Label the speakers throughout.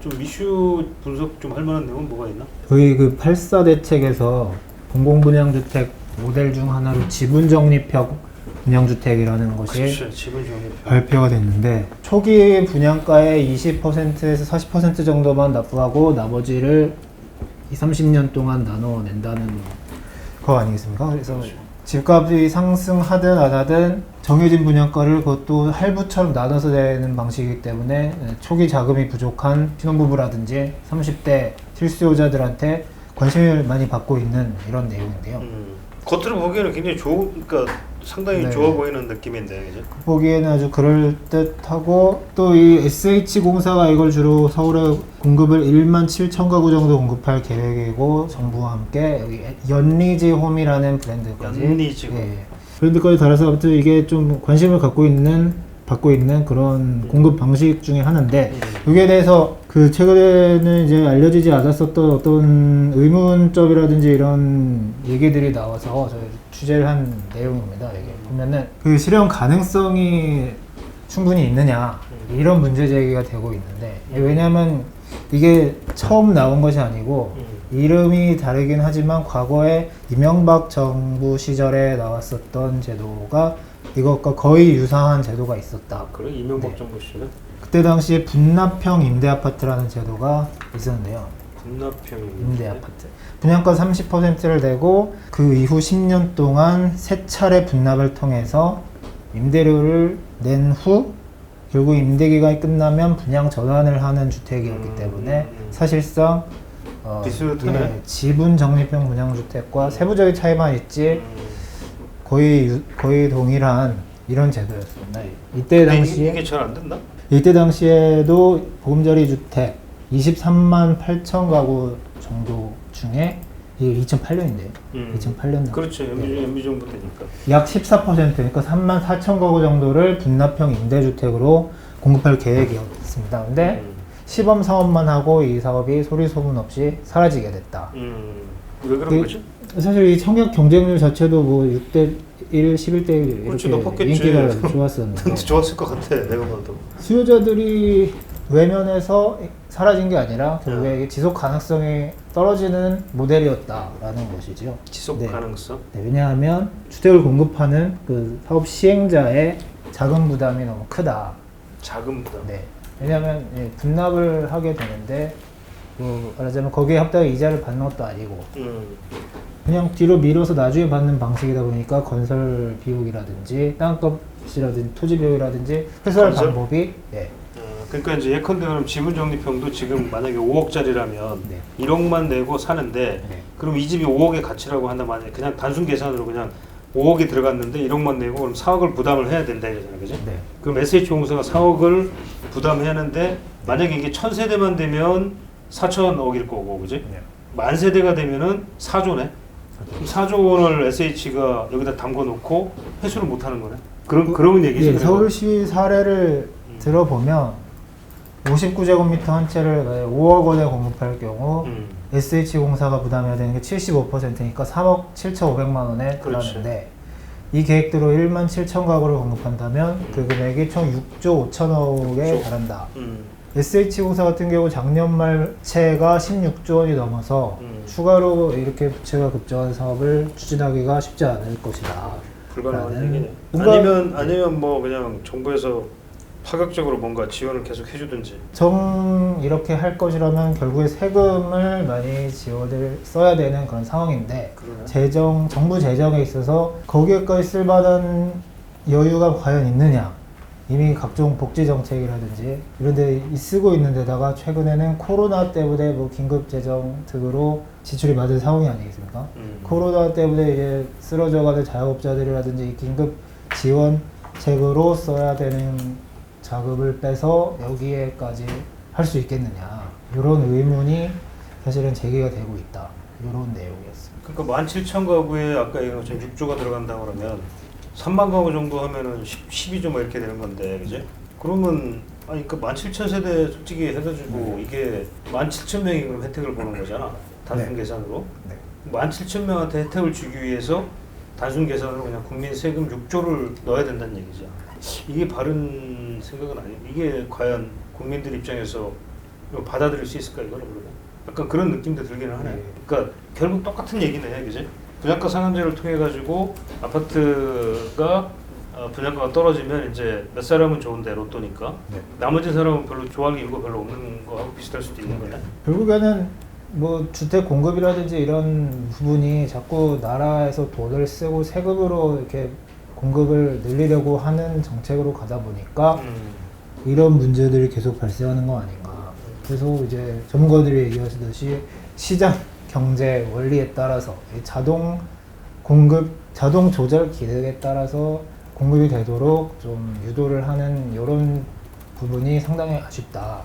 Speaker 1: 좀 이슈 분석 좀 할 만한 내용은 뭐가 있나?
Speaker 2: 저희 그 8.4 대책에서 공공분양주택 모델 중 하나로 지분적립형 분양주택이라는 것이
Speaker 1: 그렇죠. 지분 적립.
Speaker 2: 발표가 됐는데 초기 분양가의 20%에서 40% 정도만 납부하고 나머지를 30년 동안 나눠낸다는 거 아니겠습니까? 그래서 집값이 상승하든 안 하든 정해진 분양가를 그것도 할부처럼 나눠서 내는 방식이기 때문에 초기 자금이 부족한 신혼부부라든지 30대 실수요자들한테 관심을 많이 받고 있는 이런 내용인데요.
Speaker 1: 겉으로 보기에는 굉장히 그러니까 상당히
Speaker 2: 네.
Speaker 1: 좋아 보이는 느낌인데, 그죠?
Speaker 2: 보기에는 아주 그럴듯하고 또 이 SH공사가 이걸 주로 서울에 공급을 1만 7천 가구 정도 공급할 계획이고 정부와 함께 여기 연리지홈이라는 브랜드까지
Speaker 1: 연리지홈.
Speaker 2: 브랜드까지 달아서 아무튼 이게 좀 관심을 받고 있는 그런 공급 방식 중에 하나인데 여기에 대해서 그 최근에는 이제 알려지지 않았었던 어떤 의문점이라든지 이런 얘기들이 나와서 저희 취재를 한 내용입니다. 이게 보면은 그 실현 가능성이 충분히 있느냐 이런 문제 제기가 되고 있는데 왜냐하면 이게 처음 나온 것이 아니고 이름이 다르긴 하지만 과거에 이명박 정부 시절에 나왔었던 제도가 이것과 거의 유사한 제도가 있었다.
Speaker 1: 그래? 이명박 정부 시절에?
Speaker 2: 그때 당시에 분납형 임대아파트라는 제도가 있었는데요.
Speaker 1: 분납형
Speaker 2: 임대아파트. 분양가 30%를 내고 그 이후 10년 동안 3차례 분납을 통해서 임대료를 낸 후 결국 임대기간이 끝나면 분양 전환을 하는 주택이었기 때문에 사실상
Speaker 1: 비슷하네.
Speaker 2: 지분 적립형 분양주택과 세부적인 차이만 있지 거의 동일한 이런 제도였습니다. 이때 당시에
Speaker 1: 이게 잘 안 된다?
Speaker 2: 이때 당시에도 보금자리 주택 23만 8천 가구 정도 중에 이게 2008년인데요. 2008년
Speaker 1: 그렇죠. MB 정부 때니까.
Speaker 2: 약 14% 그러니까 3만 4천 가구 정도를 분납형 임대주택으로 공급할 계획이었습니다. 근데 시범 사업만 하고 이 사업이 소리 소문 없이 사라지게 됐다.
Speaker 1: 왜 그런 거지?
Speaker 2: 사실 이 청약 경쟁률 자체도 뭐 6대 1, 11대 1
Speaker 1: 그렇지,
Speaker 2: 이렇게
Speaker 1: 높았겠지.
Speaker 2: 인기가 좋았었는데
Speaker 1: 좋았을 것 같아. 내가 봐도.
Speaker 2: 수요자들이 외면해서 사라진 게 아니라 결국에 이게 지속 가능성이 떨어지는 모델이었다라는 것이죠.
Speaker 1: 지속
Speaker 2: 네.
Speaker 1: 가능성?
Speaker 2: 네, 왜냐하면 주택을 공급하는 그 사업 시행자의 자금 부담이 너무 크다.
Speaker 1: 자금 부담.
Speaker 2: 네. 왜냐하면 분납을 하게 되는데 말하자면 거기에 합당한 이자를 받는 것도 아니고 그냥 뒤로 밀어서 나중에 받는 방식이다 보니까 건설 비용이라든지 땅값이라든지 토지 비용이라든지 회수할
Speaker 1: 건설?
Speaker 2: 방법이 네.
Speaker 1: 그러니까 이제 예컨대 그럼 지분 적립형도 지금 만약에 5억짜리라면
Speaker 2: 네.
Speaker 1: 1억만 내고 사는데
Speaker 2: 네.
Speaker 1: 그럼 이 집이 5억의 가치라고 한다 만약에 그냥 단순 계산으로 그냥 5억이 들어갔는데 1억만 내고 그럼 4억을 부담을 해야 된다 이거잖아요. 그죠?
Speaker 2: 네.
Speaker 1: 그럼 SH공사가 4억을 부담해야 하는데 만약에 이게 1000세대만 되면 4천억일 거고 그지?
Speaker 2: 네.
Speaker 1: 만 세대가 되면은 4조네. 그럼 4조 원을 SH가 여기다 담궈 놓고 회수를 못 하는 거네. 그런 얘기지.
Speaker 2: 예,
Speaker 1: 그래서.
Speaker 2: 서울시 사례를 들어보면 59제곱미터 한 채를 5억 원에 공급할 경우 SH공사가 부담해야 되는 게 75%니까 3억 7,500만 원에
Speaker 1: 그렇지.
Speaker 2: 들어가는데 이 계획대로 1만 7천 가구를 공급한다면 그 금액이 총 6조 5천억에 달한다. SH공사 같은 경우 작년 말채가 16조 원이 넘어서 추가로 이렇게 부채가 급증한 사업을 추진하기가 쉽지 않을 것이다.
Speaker 1: 불가능한 얘기네.
Speaker 2: 뭔가-
Speaker 1: 아니면 뭐 그냥 정부에서 파격적으로 뭔가 지원을 계속 해주든지.
Speaker 2: 이렇게 할 것이라면 결국에 세금을 많이 지원을 써야 되는 그런 상황인데
Speaker 1: 그러네.
Speaker 2: 정부 재정에 있어서 거기에까지 쓸 만한 여유가 과연 있느냐. 이미 각종 복지 정책이라든지 이런 데 쓰고 있는 데다가 최근에는 코로나 때문에 뭐 긴급 재정 등으로 지출이 맞은 상황이 아니겠습니까? 코로나 때문에 이제 쓰러져가는 자영업자들이라든지 긴급 지원책으로 써야 되는 자금을 빼서 여기에까지 할 수 있겠느냐 이런 의문이 사실은 제기가 되고 있다 이런 내용이었습니다.
Speaker 1: 그러니까 17,000가구에 아까 얘기한 것처럼 6조가 들어간다고 그러면 3만 가구 정도 하면은 12조 뭐 이렇게 되는 건데, 그지? 그러면 아니 그 17,000세대 솔직히 해가지고 이게 17,000명이 그럼 혜택을 보는 거잖아. 단순
Speaker 2: 네.
Speaker 1: 계산으로.
Speaker 2: 네.
Speaker 1: 17,000명한테 혜택을 주기 위해서 단순 계산으로 그냥 국민 세금 6조를 넣어야 된다는 얘기죠. 이게 바른 생각은 아니에요. 이게 과연 국민들 입장에서 이거 받아들일 수 있을까 이거는 그러면? 약간 그런 느낌도 들기는 하네.
Speaker 2: 네.
Speaker 1: 그러니까 결국 똑같은 얘기네, 그지? 분양가 상한제를 통해 가지고 아파트가 분양가가 떨어지면 이제 몇 사람은 좋은데 로또니까
Speaker 2: 네.
Speaker 1: 나머지 사람은 별로 좋아할 이유가 별로 없는 거하고 비슷할 수도 있는 거네.
Speaker 2: 결국에는 뭐 주택 공급이라든지 이런 부분이 자꾸 나라에서 돈을 쓰고 세금으로 이렇게 공급을 늘리려고 하는 정책으로 가다 보니까 이런 문제들이 계속 발생하는 거 아닌가. 그래서 이제 전문가들이 얘기하시듯이 시장 경제 원리에 따라서 이 자동 공급, 자동 조절 기능에 따라서 공급이 되도록 좀 유도를 하는 이런 부분이 상당히 아쉽다.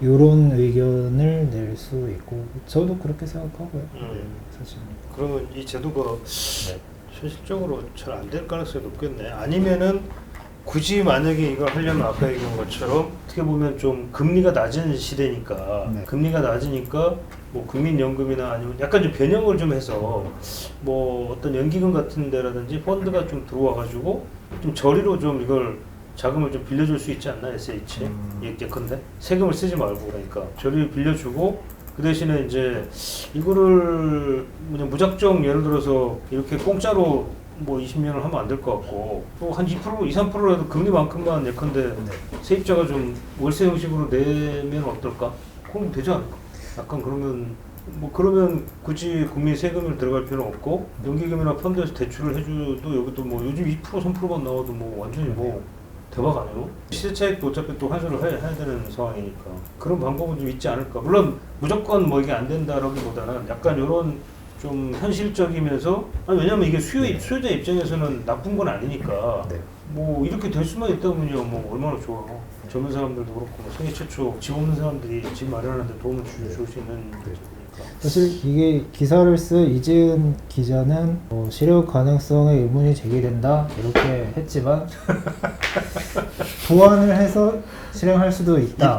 Speaker 2: 이런 의견을 낼 수 있고 저도 그렇게 생각하고요. 사실.
Speaker 1: 그러면 이 제도가 현실적으로 잘 안 될 가능성이 높겠네. 아니면은 굳이 만약에 이걸 하려면 아까 얘기한 것처럼 어떻게 보면 좀 금리가 낮은 시대니까
Speaker 2: 네.
Speaker 1: 금리가 낮으니까 뭐 국민연금이나 아니면 약간 좀 변형을 좀 해서 뭐 어떤 연기금 같은 데라든지 펀드가 좀 들어와 가지고 좀 저리로 좀 이걸 자금을 좀 빌려줄 수 있지 않나 SH 예컨대 세금을 쓰지 말고 그러니까 저리 빌려주고 그 대신에 이제 이거를 그냥 무작정 예를 들어서 이렇게 공짜로 뭐 20년을 하면 안 될 것 같고 또 한 2%, 3%라도 금리만큼만 예컨대 세입자가 좀 월세 형식으로 내면 어떨까? 그럼 되지 않을까? 약간 그러면 뭐 그러면 굳이 국민 세금을 들어갈 필요는 없고 연기금이나 펀드에서 대출을 해줘도 여기도 뭐 요즘 2% 3%만 나와도 뭐 완전히 뭐 대박 아니에요? 시세 차익도 어차피 또 환수를 해야 되는 상황이니까 그런 방법은 좀 있지 않을까? 물론 무조건 뭐 이게 안 된다라기보다는 약간 이런 좀 현실적이면서 아니 왜냐면 이게 수요자 입장에서는 나쁜 건 아니니까
Speaker 2: 네.
Speaker 1: 뭐 이렇게 될 수만 있다면요 뭐 얼마나 좋아. 젊은 사람들도 그렇고 뭐 생애 최초 집 없는 사람들이 집 마련하는데 도움을 줄 수 있는 거니까.
Speaker 2: 사실 이게 기사를 쓴 이지은 기자는 실효 가능성의 의문이 제기된다 이렇게 했지만 보완을 해서 실행할 수도 있다.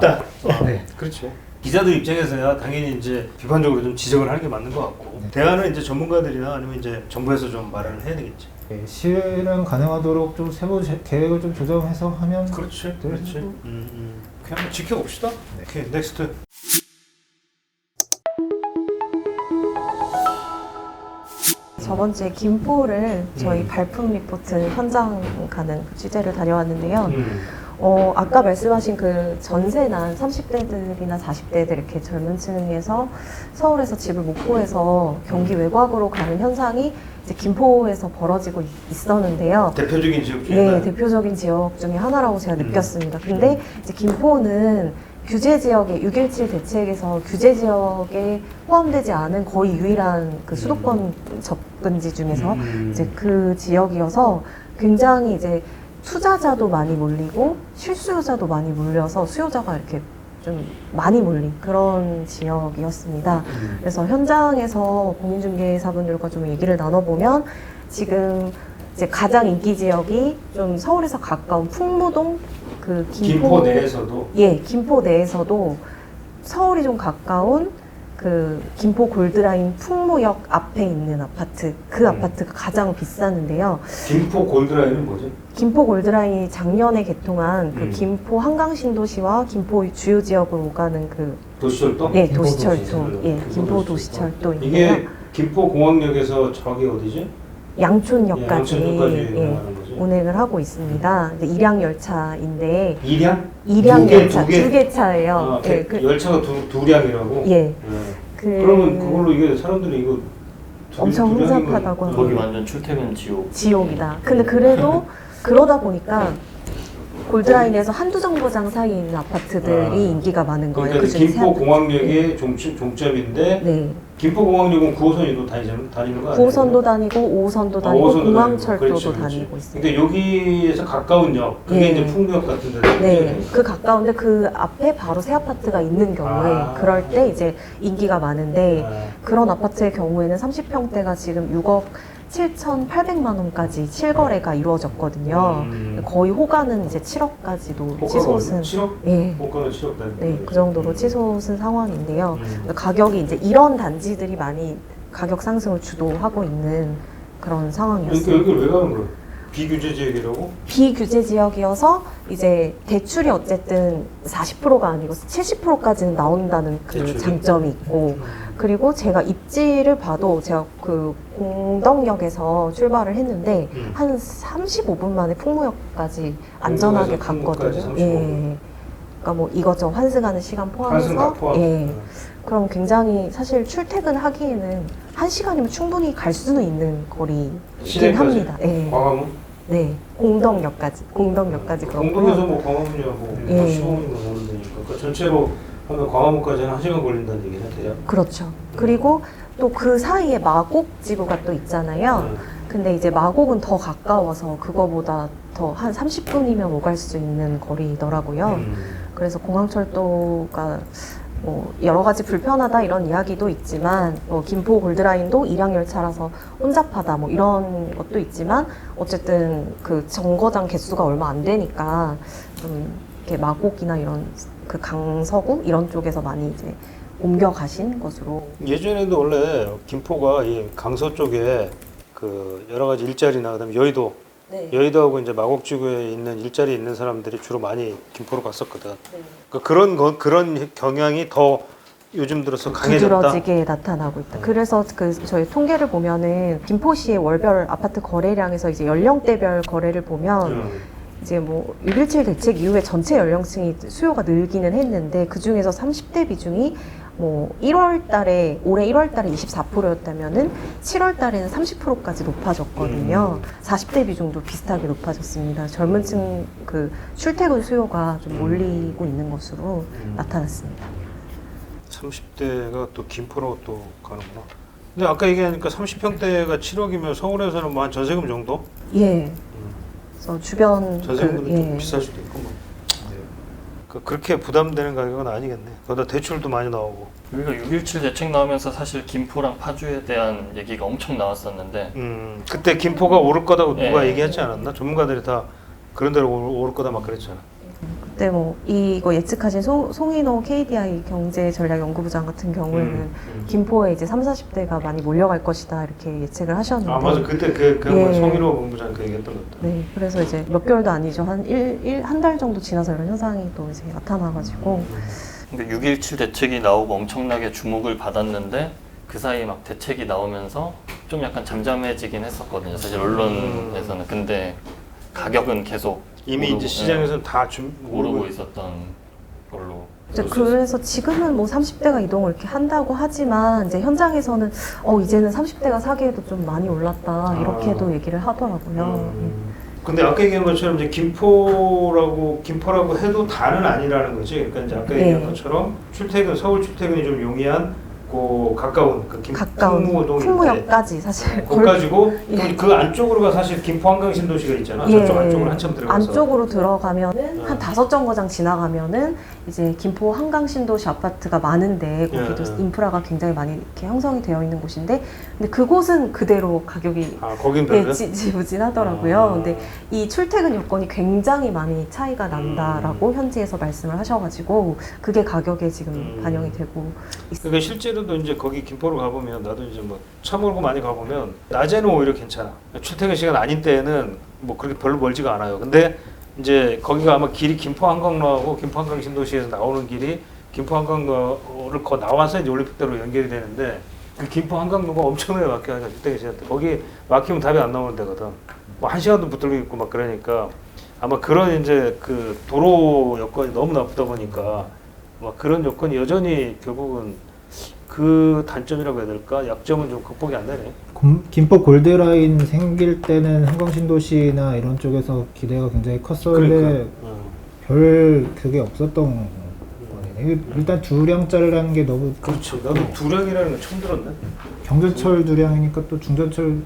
Speaker 2: 네.
Speaker 1: 그렇죠. 기자들 입장에서야 당연히 이제 비판적으로 좀 지적을 하는 게 맞는 것 같고 대안은 이제 전문가들이나 아니면 이제 정부에서 좀 마련을 해야 되겠지.
Speaker 2: 네, 실행 가능하도록 좀 세부 계획을 좀 조정해서 하면
Speaker 1: 그렇지. 그렇지.
Speaker 2: 되고.
Speaker 1: 그냥 지켜봅시다. 오케이, 넥스트.
Speaker 3: 저번 주에 김포를 저희 발품 리포트 현장 가는 그 취재를 다녀왔는데요. 아까 말씀하신 그 전세 난 30대들이나 40대들 이렇게 젊은 층에서 서울에서 집을 못 구해서 경기 외곽으로 가는 현상이 이제 김포에서 벌어지고 있었는데요.
Speaker 1: 대표적인 지역 중에
Speaker 3: 네,
Speaker 1: 하나.
Speaker 3: 대표적인 지역 중에 하나라고 제가 느꼈습니다. 근데 이제 김포는 규제 지역에 6.17 대책에서 규제 지역에 포함되지 않은 거의 유일한 그 수도권 접근지 중에서 이제 그 지역이어서 굉장히 이제 투자자도 많이 몰리고 실수요자도 많이 몰려서 수요자가 이렇게 좀 많이 몰린 그런 지역이었습니다. 그래서 현장에서 공인중개사분들과 좀 얘기를 나눠보면 지금 이제 가장 인기 지역이 좀 서울에서 가까운 풍무동 그
Speaker 1: 김포 내에서도
Speaker 3: 예, 김포 내에서도 서울이 좀 가까운 그 김포 골드라인 풍무역 앞에 있는 아파트 그 아파트가 가장 비쌌는데요.
Speaker 1: 김포 골드라인은 뭐지?
Speaker 3: 김포 골드라인이 작년에 개통한 그 김포 한강신도시와 김포 주요 지역으로 오가는 그
Speaker 1: 도시철도?
Speaker 3: 예,
Speaker 2: 김포
Speaker 3: 도시철도.
Speaker 1: 도시철도.
Speaker 3: 예,
Speaker 1: 김포
Speaker 3: 김포
Speaker 1: 도시철도.
Speaker 3: 도시철도인데요.
Speaker 1: 이게 김포 공항역에서 저기 어디지?
Speaker 3: 양촌역까지
Speaker 1: 양천역까지
Speaker 3: 예,
Speaker 1: 운행하는 거지?
Speaker 3: 운행을 하고 있습니다. 근데 일양 열차인데
Speaker 1: 일양?
Speaker 3: 일양
Speaker 1: 두 개,
Speaker 3: 열차
Speaker 1: 두 개?
Speaker 3: 두 개 차예요.
Speaker 1: 아,
Speaker 3: 예, 그,
Speaker 1: 열차가 두 량이라고?
Speaker 3: 예.
Speaker 1: 그러면 그걸로 이게 사람들이 이거
Speaker 3: 엄청
Speaker 1: 두 량이면
Speaker 3: 혼잡하다고 하고.
Speaker 4: 거기 완전 출퇴근 지옥.
Speaker 3: 지옥이다. 근데 그래도 그러다 보니까 골드라인에서 한두 정거장 사이에 있는 아파트들이 인기가 많은 거예요.
Speaker 1: 그러니까
Speaker 3: 그중에 세
Speaker 1: 김포
Speaker 3: 아파트.
Speaker 1: 공항역의 종점인데
Speaker 3: 네.
Speaker 1: 김포 공항역은 9호선이도 다니는 거 아니에요?
Speaker 3: 9호선도 다니고 5호선도 다니고
Speaker 1: 5호선도
Speaker 3: 공항철도도
Speaker 1: 그렇지, 그렇지.
Speaker 3: 다니고 있습니다.
Speaker 1: 근데 여기에서 가까운 역, 그게
Speaker 3: 네.
Speaker 1: 이제 풍무역 같은 데
Speaker 3: 네, 그 가까운데 그 앞에 바로 새 아파트가 있는 경우에
Speaker 1: 아.
Speaker 3: 그럴 때 이제 인기가 많은데
Speaker 1: 아.
Speaker 3: 그런 아파트의 경우에는 30평대가 지금 6억 7,800만 원까지 실거래가 이루어졌거든요. 거의 호가는 이제 7억까지도 치솟은
Speaker 1: 7억?
Speaker 3: 예.
Speaker 1: 호가는 7억 단.
Speaker 3: 네, 그 정도로 치솟은 상황인데요. 가격이 이제 이런 단지들이 많이 가격 상승을 주도하고 있는 그런
Speaker 1: 그러니까
Speaker 3: 상황이었어요.
Speaker 1: 여기 왜 가는 거야? 비규제 지역이라고?
Speaker 3: 비규제 지역이어서 이제 대출이 어쨌든 40%가 아니고 70%까지는 나온다는 그
Speaker 1: 대출이?
Speaker 3: 장점이 있고, 그리고 제가 입지를 봐도 제가 그 공덕역에서 출발을 했는데 한 35분 만에 풍무역까지 안전하게
Speaker 1: 풍무역에서
Speaker 3: 갔거든요.
Speaker 1: 풍무까지 35분.
Speaker 3: 예. 그러니까 뭐 이것저것 환승하는 시간
Speaker 1: 환승 다
Speaker 3: 포함해서
Speaker 1: 포함.
Speaker 3: 예. 그럼 굉장히 사실 출퇴근하기에는 1시간이면 충분히 갈 수는 있는 거리이긴
Speaker 1: 시내까지?
Speaker 3: 합니다. 예.
Speaker 1: 광화문?
Speaker 3: 네, 공덕역까지
Speaker 1: 공동에서
Speaker 3: 그렇고요.
Speaker 1: 뭐 광화문이라고
Speaker 3: 예.
Speaker 1: 15분이면 오는 데니까 그 전체로 하면 광화문까지는 1시간 걸린다는 얘기는 돼요.
Speaker 3: 그렇죠. 그리고 또 그 사이에 마곡 지구가 또 있잖아요.
Speaker 1: 음.
Speaker 3: 근데 이제 마곡은 더 가까워서 그거보다 더 한 30분이면 오갈 수 있는 거리더라고요. 그래서 공항철도가 뭐 여러 가지 불편하다 이런 이야기도 있지만, 뭐 김포 골드라인도 일양 열차라서 혼잡하다 뭐 이런 것도 있지만, 어쨌든 그 정거장 개수가 얼마 안 되니까 좀 이렇게 마곡이나 이런 그 강서구 이런 쪽에서 많이 이제 옮겨 가신 것으로.
Speaker 1: 예전에도 원래 김포가 이 강서 쪽에 그 여러 가지 일자리나 그다음에 여의도
Speaker 3: 네.
Speaker 1: 여의도하고 이제 마곡지구에 있는 일자리 있는 사람들이 주로 많이 김포로 갔었거든.
Speaker 3: 네.
Speaker 1: 그러니까 그런 경향이 더 요즘 들어서 강해졌다.
Speaker 3: 두드러지게 나타나고 있다. 그래서 그 저희 통계를 보면은 김포시의 월별 아파트 거래량에서 이제 연령대별 거래를 보면 이제 뭐 6.17 대책 이후에 전체 연령층이 수요가 늘기는 했는데, 그 중에서 30대 비중이 뭐 1월 달에, 올해 1월 달에 24%였다면은 7월 달에는 30%까지 높아졌거든요. 40대 비중도 비슷하게 높아졌습니다. 젊은 층 그 출퇴근 수요가 좀 몰리고 있는 것으로 나타났습니다.
Speaker 1: 30대가 또 김포로 또 가는구나. 근데 아까 얘기하니까 30평대가 7억이면 서울에서는 뭐 한 전세금 정도?
Speaker 3: 예. 그래서 주변
Speaker 1: 전세금도
Speaker 3: 예.
Speaker 1: 좀 비쌀 수도 있고 뭐. 그렇게 부담되는 가격은 아니겠네. 거기다 대출도 많이 나오고.
Speaker 4: 우리가 6.17 대책 나오면서 사실 김포랑 파주에 대한 얘기가 엄청 나왔었는데,
Speaker 1: 그때 김포가 오를 거다고 누가
Speaker 4: 예.
Speaker 1: 얘기하지 않았나? 전문가들이 다 그런 대로 오를 거다 막 그랬잖아.
Speaker 3: 그때 뭐 이거 예측하신 송인호 KDI 경제전략연구부장 같은 경우에는 김포에 이제 30, 40대가 많이 몰려갈 것이다 이렇게 예측을 하셨는데.
Speaker 1: 아 맞아. 그때 그
Speaker 3: 예.
Speaker 1: 송일호 본부장 그 얘기했던 것 같다.
Speaker 3: 네, 그래서 이제 몇 개월도 아니죠. 한 달 정도 지나서 이런 현상이 또 이제 나타나가지고.
Speaker 4: 그러니까 6.17 대책이 나오고 엄청나게 주목을 받았는데, 그 사이에 막 대책이 나오면서 좀 약간 잠잠해지긴 했었거든요. 사실 언론에서는. 근데 가격은 계속
Speaker 1: 이미
Speaker 4: 오르고,
Speaker 1: 이제 시장에서는 다
Speaker 4: 오르고 있었던 걸로.
Speaker 3: 이제 그래서 지금은 뭐 30대가 이동을 이렇게 한다고 하지만, 이제 현장에서는 이제는 30대가 사기에도 좀 많이 올랐다 이렇게도 얘기를 하더라고요.
Speaker 1: 근데 아까 얘기한 것처럼 이제 김포라고 해도 다는 아니라는 거지. 그러니까 이제 아까 얘기한
Speaker 3: 네.
Speaker 1: 것처럼 서울 출퇴근이 좀 용이한 그 가까운
Speaker 3: 가까운
Speaker 1: 풍무동인데
Speaker 3: 풍무역까지 사실
Speaker 1: 거기까지고
Speaker 3: 예.
Speaker 1: 그 안쪽으로가 사실 김포 한강 신도시가 있잖아.
Speaker 3: 예,
Speaker 1: 저쪽 안쪽으로 한참 들어가서
Speaker 3: 안쪽으로 들어가면은 한 5정거장 지나가면은 이제 김포 한강 신도시 아파트가 많은데, 거기도
Speaker 1: 예.
Speaker 3: 인프라가 굉장히 많이 이렇게 형성이 되어 있는 곳인데, 근데 그곳은 그대로 가격이
Speaker 1: 거긴 별로.
Speaker 3: 지지부진하더라고요. 근데 이 출퇴근 여건이 굉장히 많이 차이가 난다라고 현지에서 말씀을 하셔가지고, 그게 가격에 지금 반영이 되고 있습니다.
Speaker 1: 그러니까 실제로도 이제 거기 김포로 가보면, 나도 이제 뭐 차 몰고 많이 가보면 낮에는 오히려 괜찮아. 출퇴근 시간 아닌 때에는 뭐 그렇게 별로 멀지가 않아요. 근데 이제 거기가 아마 길이 김포 한강로하고 김포 한강 신도시에서 나오는 길이 김포 한강로를 나와서 이제 올림픽대로 연결이 되는데, 그 김포 한강로가 엄청나게 막혀요. 출퇴근 시간 때 거기 막히면 답이 안 나오는 데거든. 뭐 1시간도 붙들고 있고 막 그러니까 아마 그런 이제 그 도로 여건이 너무 나쁘다 보니까 막 그런 여건이 여전히 결국은 그 단점이라고 해야 될까? 약점은 좀 극복이 안 되네.
Speaker 2: 김포 골드라인 생길 때는 한강신도시나 이런 쪽에서 기대가 굉장히 컸었는데
Speaker 1: 그러니까.
Speaker 2: 별 그게 없었던 거네. 일단 두량짜리라는 게 너무
Speaker 1: 그렇죠. 나도 두량이라는 거 처음 들었네.
Speaker 2: 경전철 두량이니까 또 중전철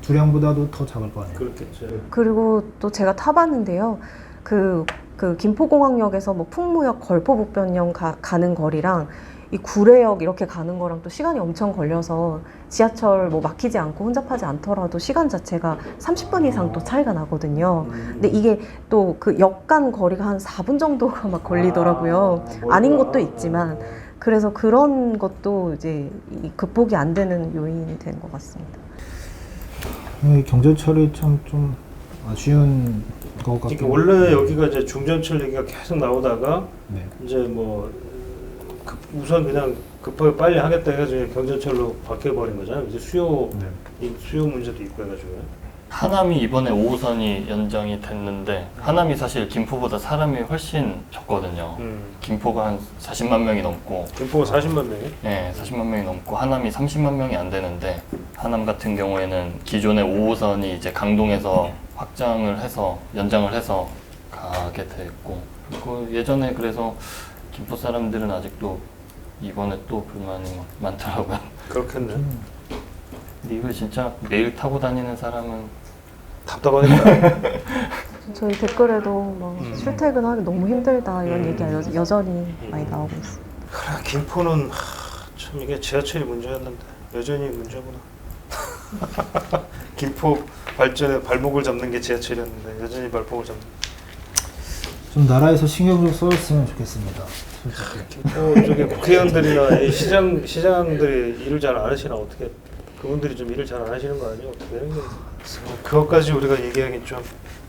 Speaker 2: 두량보다도 더 작을 거 아니에요.
Speaker 1: 그렇겠죠.
Speaker 3: 그리고 또 제가 타봤는데요. 그 김포공항역에서 뭐 풍무역 걸포북변역 가는 거리랑 이 구례역 이렇게 가는 거랑 또 시간이 엄청 걸려서, 지하철 뭐 막히지 않고 혼잡하지 않더라도 시간 자체가 30분 이상 또 차이가 나거든요. 근데 이게 또 그 역 간 거리가 한 4분 정도가 막 걸리더라고요. 아닌 것도 있지만. 그래서 그런 것도 이제 극복이 안 되는 요인이 된 것 같습니다.
Speaker 2: 경전철이 참 좀 쉬운 것 같고.
Speaker 1: 그러니까 원래 여기가 이제 중전철 얘기가 계속 나오다가
Speaker 2: 네.
Speaker 1: 이제 뭐 우선 그냥 급하게 빨리 하겠다 해가지고 경전철로 바뀌어버린 거잖아요. 이제 수요 문제도 있고 해가지고요.
Speaker 4: 하남이 이번에 5호선이 연장이 됐는데 하남이 사실 김포보다 사람이 훨씬 적거든요. 김포가 한 40만 명이 넘고
Speaker 1: 김포가 40만 명이?
Speaker 4: 네, 40만 명이 넘고 하남이 30만 명이 안 되는데 하남 같은 경우에는 기존의 5호선이 이제 강동에서 확장을 해서 연장을 해서 가게 됐고 그리고 예전에 그래서 김포 사람들은 아직도 이번에 또 불만이 많더라고요.
Speaker 1: 그렇겠네.
Speaker 4: 근데 이걸 진짜 매일 타고 다니는 사람은
Speaker 1: 답답하겠다.
Speaker 3: 저희 댓글에도 막 출퇴근하기 너무 힘들다 이런 얘기가 여전히 많이 나오고 있어요.
Speaker 1: 그래, 김포는 참 이게 지하철이 문제였는데 여전히 문제구나. 김포 발전에 발목을 잡는 게 지하철이었는데 여전히 발목을 잡는.
Speaker 2: 좀 나라에서 신경 좀 써줬으면 좋겠습니다. 솔직히.
Speaker 1: 김포 쪽에 국회의원들이나 이 시장들이 일을 잘 안 하시나 어떻게? 그분들이 좀 일을 잘 안 하시는 거 아니에요? 어떻게 되는 거예요? 그것까지 우리가 얘기하긴 좀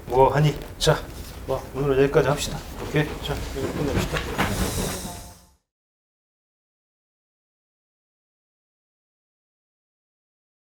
Speaker 1: 뭐 하니? 자, 오늘은 여기까지 합시다. 오케이? 자, 여기 끝냅시다.